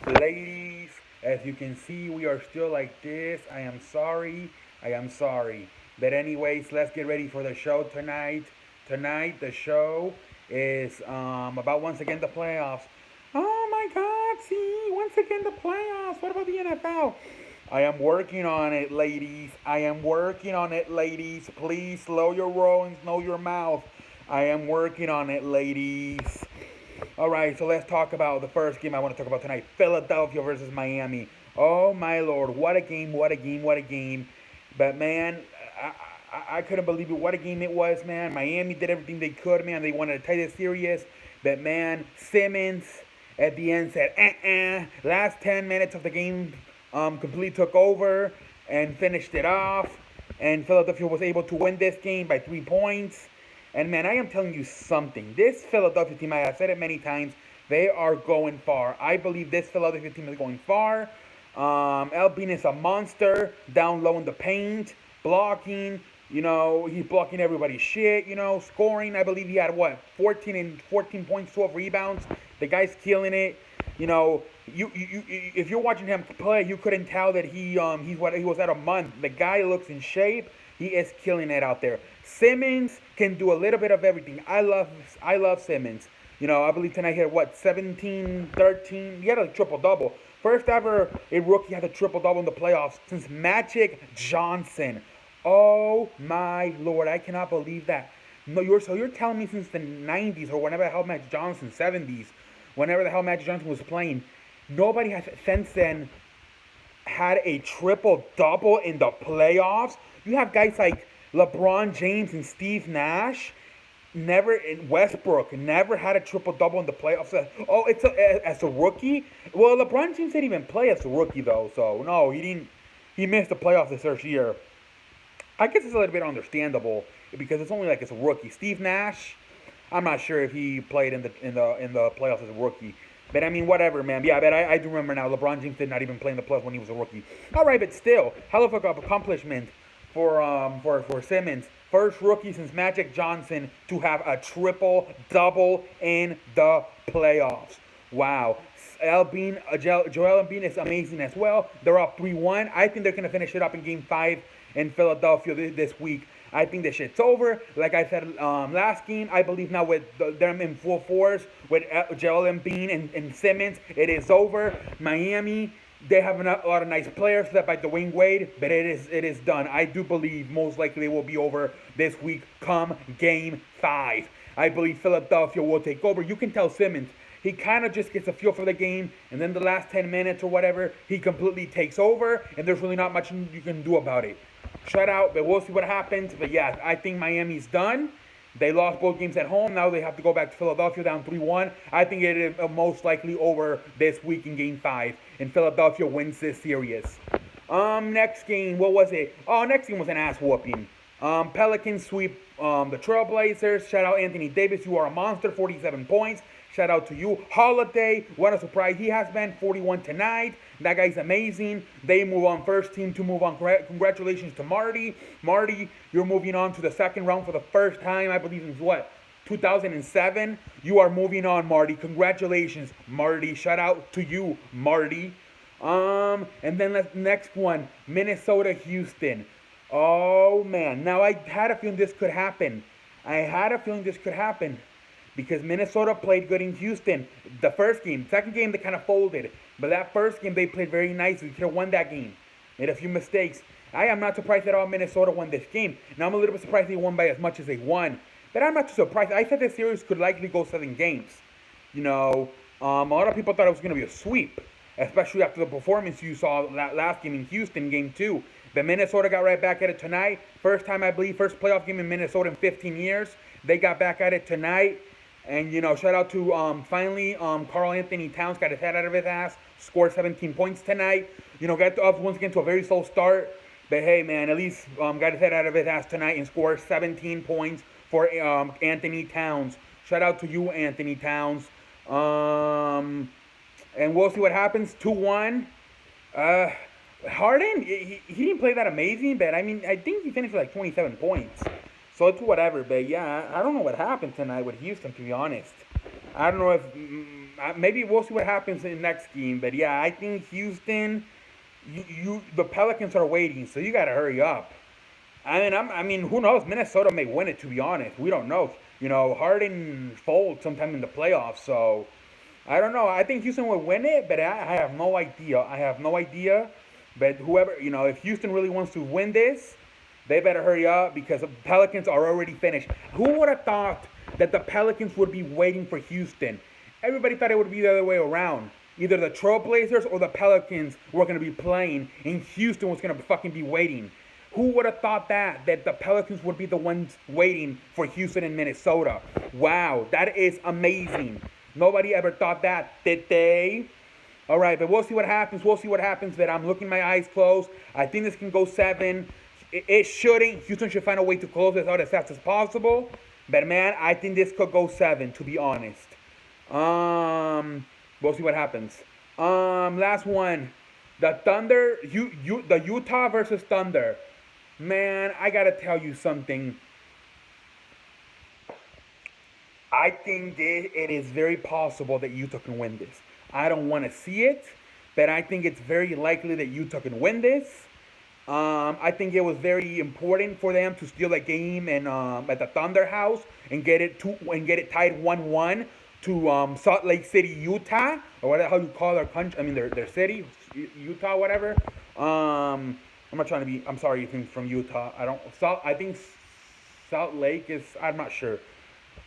Ladies, as you can see, we are still like this. I am sorry. I am sorry. But anyways, let's get ready for the show tonight. Tonight, the show is about once again the playoffs. Oh my God! See, once again the playoffs. What about the NFL? I am working on it, ladies. I am working on it, ladies. Please slow your roll and slow your mouth. I am working on it, ladies. All right, so let's talk about the first game I want to talk about tonight: Philadelphia versus Miami. Oh my lord, what a game! What a game! What a game! But man, I couldn't believe it. What a game it was, man. Miami did everything they could, man. They wanted to tie this series, but man, Simmons at the end said, Last 10 minutes of the game, completely took over and finished it off, and Philadelphia was able to win this game by 3 points. And man, I am telling you something. This Philadelphia team, I have said it many times, they are going far. I believe this Philadelphia team is going far. Elbin is a monster down low in the paint, blocking. He's blocking everybody's shit. Scoring. I believe he had 14 points, 12 rebounds. The guy's killing it. If you're watching him play, you couldn't tell that he was at a month. The guy looks in shape. He is killing it out there. Simmons can do a little bit of everything. I love Simmons. I believe tonight he had 17, 13. He had a triple double. First ever a rookie had a triple double in the playoffs since Magic Johnson. Oh my lord, I cannot believe that. No, you're telling me since the 90s or whenever the hell Magic Johnson 70s, whenever the hell Magic Johnson was playing, nobody has since then had a triple double in the playoffs. You have guys like LeBron James and Steve Nash. Never in Westbrook never had a triple double in the playoffs. Oh, as a rookie. Well, LeBron James didn't even play as a rookie though, so no, he didn't. He missed the playoffs this first year. I guess it's a little bit understandable because it's only like it's a rookie. Steve Nash, I'm not sure if he played in the playoffs as a rookie. But I mean, whatever, man. Yeah, but I do remember now. LeBron James did not even play in the playoffs when he was a rookie. All right, but still, hell of a accomplishment for Simmons. First rookie since Magic Johnson to have a triple double in the playoffs. Wow. Joel Embiid is amazing as well. They're up 3-1. I think they're going to finish it up in Game 5 in Philadelphia this week. I think this shit's over. Like I said last game, I believe now with them in full force, with Joel Embiid and Simmons, it is over. Miami, they have a lot of nice players led by Dwayne Wade, but it is done. I do believe most likely it will be over this week come Game 5. I believe Philadelphia will take over. You can tell Simmons, he kind of just gets a feel for the game, and then the last 10 minutes or whatever, he completely takes over, and there's really not much you can do about it. Shut out, but we'll see what happens. But yeah, I think Miami's done. They lost both games at home. Now they have to go back to Philadelphia down 3-1. I think it is most likely over this week in Game 5. And Philadelphia wins this series. Next game, what was it? Oh, next game was an ass whooping. Pelicans sweep the Trailblazers. Shout out Anthony Davis. You are a monster. 47 points. Shout out to you. Holiday, what a surprise he has been. 41 tonight. That guy's amazing. They move on first team to move on. Congratulations to Marty. Marty, you're moving on to the second round for the first time, I believe, in 2007. You are moving on, Marty. Congratulations, Marty. Shout out to you, Marty. And then next one, Minnesota, Houston. Oh man. Now I had a feeling this could happen. Because Minnesota played good in Houston. The first game. Second game, they kind of folded. But that first game, they played very nicely. Could have won that game. Made a few mistakes. I am not surprised at all Minnesota won this game. Now, I'm a little bit surprised they won by as much as they won. But I'm not too surprised. I said this series could likely go 7 games. A lot of people thought it was going to be a sweep. Especially after the performance you saw that last game in Houston, Game 2. But Minnesota got right back at it tonight. First time, I believe, first playoff game in Minnesota in 15 years. They got back at it tonight. And, shout out to, finally, Karl Anthony Towns got his head out of his ass, scored 17 points tonight. Got off once again to a very slow start. But, hey, man, at least got his head out of his ass tonight and scored 17 points for Anthony Towns. Shout out to you, Anthony Towns. And we'll see what happens. 2-1. Harden, he didn't play that amazing, but, I think he finished with like 27 points. So it's whatever, but yeah, I don't know what happened tonight with Houston, to be honest. I don't know if maybe we'll see what happens in the next game. But yeah, I think Houston, the Pelicans are waiting, so you got to hurry up. I mean, who knows? Minnesota may win it. To be honest, we don't know. Harden folds sometime in the playoffs, so I don't know. I think Houston will win it, but I have no idea. I have no idea. But whoever, if Houston really wants to win this, they better hurry up because the Pelicans are already finished. Who would have thought that the Pelicans would be waiting for Houston? Everybody thought it would be the other way around. Either the Trailblazers or the Pelicans were going to be playing, and Houston was going to fucking be waiting. Who would have thought that the Pelicans would be the ones waiting for Houston and Minnesota? Wow, that is amazing. Nobody ever thought that, did they? All right, but we'll see what happens. We'll see what happens. But I'm looking my eyes closed. I think this can go 7. It shouldn't. Houston should find a way to close this out as fast as possible. But man, I think this could go 7. To be honest. We'll see what happens. Last one. The Thunder. The Utah versus Thunder. Man, I gotta tell you something. I think it is very possible that Utah can win this. I don't want to see it, but I think it's very likely that Utah can win this. I think it was very important for them to steal a game and at the Thunder House and get it tied 1-1 to Salt Lake City, Utah, or whatever how you call their country. I mean their city, Utah, whatever. I'm not trying to be. I'm sorry if you're from Utah. I think Salt Lake is. I'm not sure.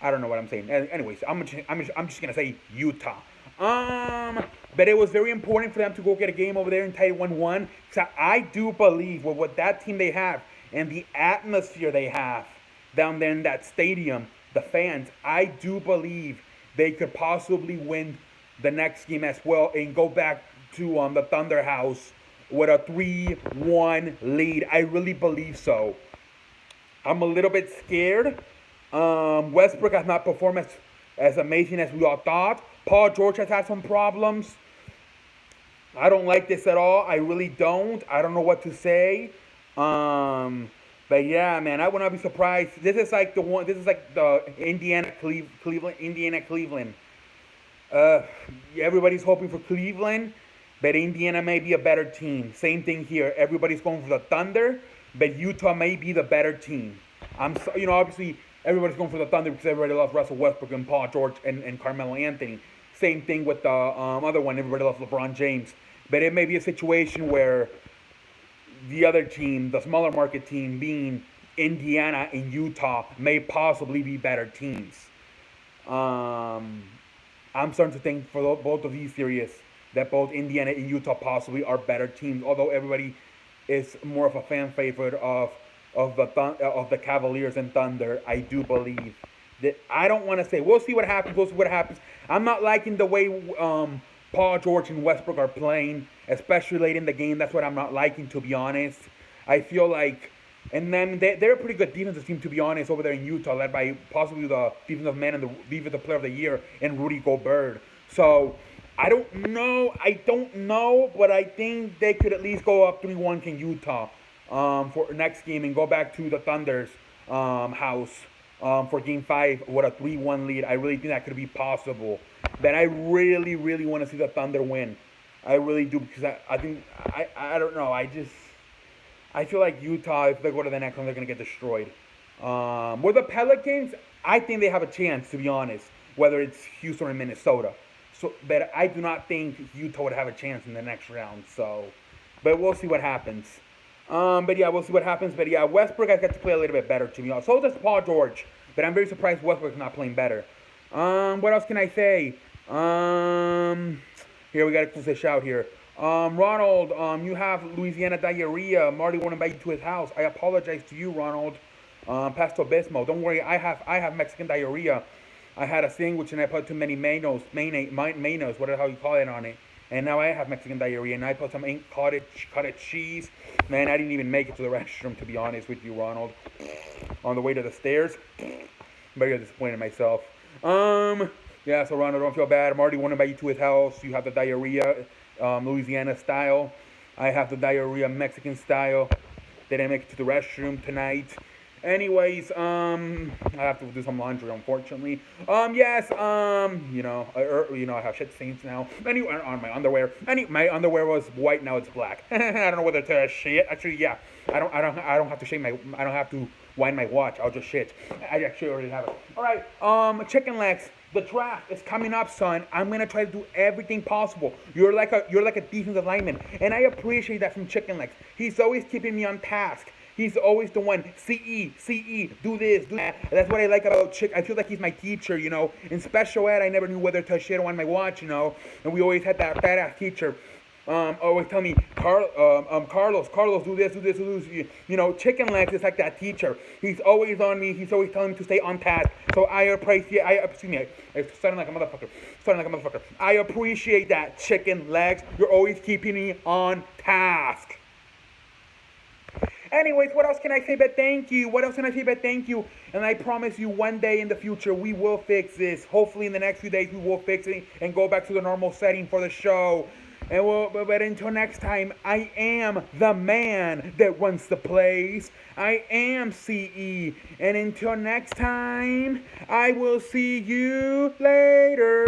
I don't know what I'm saying. Anyways, I'm just gonna say Utah. But it was very important for them to go get a game over there and tie 1-1. So I do believe with what that team they have and the atmosphere they have down there in that stadium, the fans, I do believe they could possibly win the next game as well and go back to the Thunder House with a 3-1 lead. I really believe so. I'm a little bit scared. Westbrook has not performed as amazing as we all thought. Paul George has had some problems. I don't like this at all. I really don't. I don't know what to say. But yeah, man, I would not be surprised. This is like the Indiana Cleveland. Everybody's hoping for Cleveland, but Indiana may be a better team. Same thing here. Everybody's going for the Thunder, but Utah may be the better team. Obviously everybody's going for the Thunder because everybody loves Russell Westbrook and Paul George and Carmelo Anthony. Same thing with the other one. Everybody loves LeBron James. But it may be a situation where the other team, the smaller market team, being Indiana and Utah, may possibly be better teams. I'm starting to think for both of these series that both Indiana and Utah possibly are better teams. Although everybody is more of a fan favorite of the Cavaliers and Thunder, I do believe that. I don't want to say. We'll see what happens. We'll see what happens. I'm not liking the way Paul George and Westbrook are playing, especially late in the game. That's what I'm not liking, to be honest. I feel like, and then they're a pretty good defensive team, to be honest, over there in Utah, led by possibly the defensive man and the defensive player of the year in Rudy Gobert. So I don't know, but I think they could at least go up 3-1 in Utah for next game and go back to the Thunder's house for Game 5 with a 3-1 lead. I really think that could be possible. But I really, really want to see the Thunder win. I really do, because I don't know. I feel like Utah, if they go to the next one, they're going to get destroyed. With the Pelicans, I think they have a chance, to be honest, whether it's Houston or Minnesota. But I do not think Utah would have a chance in the next round. But we'll see what happens. But yeah, we'll see what happens. But yeah, Westbrook has got to play a little bit better, to be honest. So does Paul George. But I'm very surprised Westbrook's not playing better. What else can I say? Here, we got to close this out here. Ronald, you have Louisiana diarrhea. Marty won't invite you to his house. I apologize to you, Ronald. Pasto Bismo. Don't worry, I have Mexican diarrhea. I had a sandwich and I put too many mayonnaise, whatever how you call it, on it. And now I have Mexican diarrhea and I put some cottage cheese. Man, I didn't even make it to the restroom, to be honest with you, Ronald. On the way to the stairs. Very disappointed in myself. Yeah, so Ronald, don't feel bad. Marty won't invite you to his house. You have the diarrhea, Louisiana style. I have the diarrhea Mexican style. Didn't make it to the restroom tonight. Anyways, I have to do some laundry, unfortunately. Yes, I have shit stains now. Anyway, on my underwear. My underwear was white, now it's black. I don't know whether to shit. Actually, yeah. I don't have to shave my. I don't have to wind my watch. I'll just shit. I actually already have it. All right. Chicken legs. The draft is coming up, son. I'm gonna try to do everything possible. You're like a defensive lineman, and I appreciate that from Chicken Legs. He's always keeping me on task. He's always the one. CE, do this, do that. That's what I like about Chick. I feel like he's my teacher, you know. In special ed, I never knew whether to shit on my watch, you know. And we always had that badass teacher. Always tell me, Carlos, do this, do this, do this. You know, Chicken Legs is like that teacher. He's always on me. He's always telling me to stay on task. So I appreciate. Excuse me. I'm starting like a motherfucker. I appreciate that, Chicken Legs. You're always keeping me on task. Anyways, what else can I say but thank you? What else can I say but thank you? And I promise you one day in the future we will fix this. Hopefully in the next few days we will fix it and go back to the normal setting for the show. But until next time, I am the man that runs the place. I am CE. And until next time, I will see you later.